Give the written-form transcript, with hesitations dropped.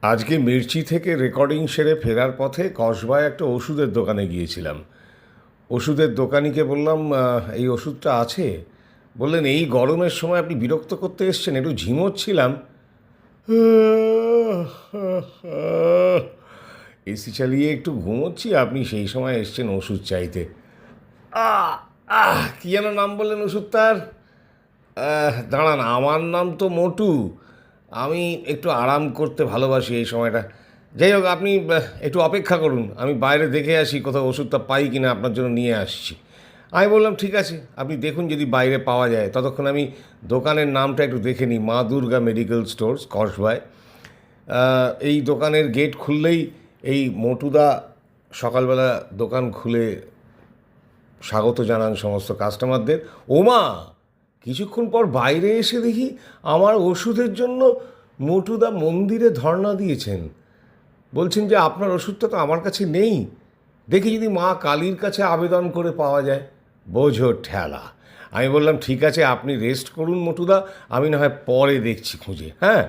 আজকে মির্চি থেকে রেকর্ডিং সেরে ফেরার পথে কসবায় একটা ওষুধের দোকানে গিয়েছিলাম। ওষুধের দোকানিকে বললাম, এই ওষুধটা আছে? বললেন, এই গরমের সময় আপনি বিরক্ত করতে এসছেন, একটু ঝিমোচ্ছিলাম। এসি চালিয়ে একটু ঘুমোচ্ছি, আপনি সেই সময় এসছেন ওষুধ চাইতে। আহ আহ কী যেন নাম বললেন ওষুধটার? দাঁড়ান, আমার নাম তো মোটু। আমি একটু আরাম করতে ভালোবাসি এই সময়টা। যাই হোক, আপনি একটু অপেক্ষা করুন, আমি বাইরে দেখে আসি কোথাও ওষুধটা পাই কিনা, আপনার জন্য নিয়ে আসছি। আমি বললাম, ঠিক আছে, আপনি দেখুন যদি বাইরে পাওয়া যায়। ততক্ষণ আমি দোকানের নামটা একটু দেখে নিই। মা দুর্গা মেডিকেল স্টোর্স, কসবায়। এই দোকানের গেট খুললেই এই মোটুদা সকালবেলা দোকান খুলে স্বাগত জানান সমস্ত কাস্টমারদের। ওমা, কিছুক্ষণ পর বাইরে এসে দেখি আমার ওষুধের জন্য মোটুদা মন্দিরে ধর্ণা দিয়েছেন। বলছেন যে আপনার ওষুধটা তো আমার কাছে নেই, দেখি যদি মা কালীর কাছে আবেদন করে পাওয়া যায়। বোঝো ঠেলা। আমি বললাম, ঠিক আছে, আপনি রেস্ট করুন মোটুদা, আমি না হয় পরে দেখছি খুঁজে। হ্যাঁ।